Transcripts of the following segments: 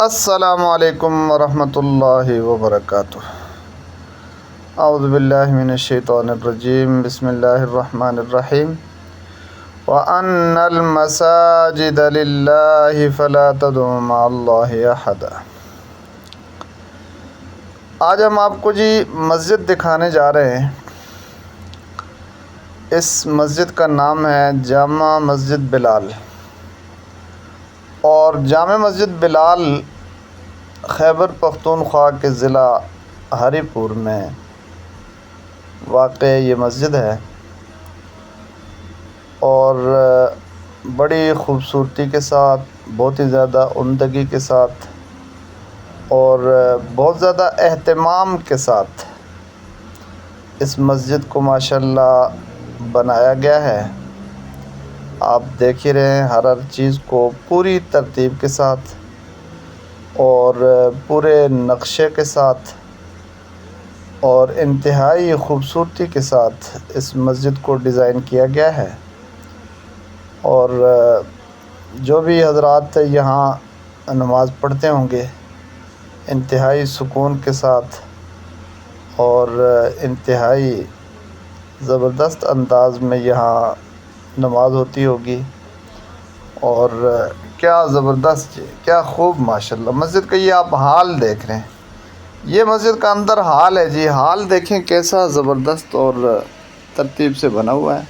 السلام علیکم ورحمۃ اللہ وبرکاتہ۔ اعوذ باللہ من الشیطان الرجیم، بسم اللہ الرحمن الرحیم۔ وَأَنَّ الْمَسَاجِدَ لِلَّهِ فَلَا تَدْعُوا مَعَ اللَّهِ أَحَدًا۔ آج ہم آپ کو مسجد دکھانے جا رہے ہیں۔ اس مسجد کا نام ہے جامع مسجد بلال، اور جامع مسجد بلال خیبر پختونخوا کے ضلع ہری پور میں واقع یہ مسجد ہے، اور بڑی خوبصورتی کے ساتھ، بہت ہی زیادہ عمدگی کے ساتھ اور بہت زیادہ اہتمام کے ساتھ اس مسجد کو ماشاءاللہ بنایا گیا ہے۔ آپ دیکھ ہی رہے ہیں، ہر چیز کو پوری ترتیب کے ساتھ اور پورے نقشے کے ساتھ اور انتہائی خوبصورتی کے ساتھ اس مسجد کو ڈیزائن کیا گیا ہے۔ اور جو بھی حضرات یہاں نماز پڑھتے ہوں گے، انتہائی سکون کے ساتھ اور انتہائی زبردست انداز میں یہاں نماز ہوتی ہوگی، اور کیا زبردست، کیا خوب ماشاءاللہ مسجد کا یہ آپ حال دیکھ رہے ہیں۔ یہ مسجد کا اندر حال ہے حال دیکھیں کیسا زبردست اور ترتیب سے بنا ہوا ہے،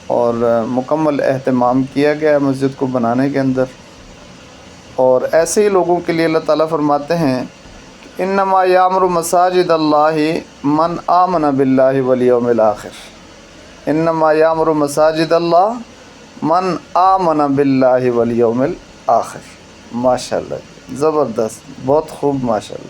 اور مکمل اہتمام کیا گیا ہے مسجد کو بنانے کے اندر۔ اور ایسے ہی لوگوں کے لیے اللہ تعالیٰ فرماتے ہیں، انما یعمر مساجد اللہ من آمن باللہ والیوم الآخر۔ انما یعمر مساجد اللہ من آمن باللہ والیوم الآخر۔ ماشاءاللہ زبردست، بہت خوب ماشاءاللہ۔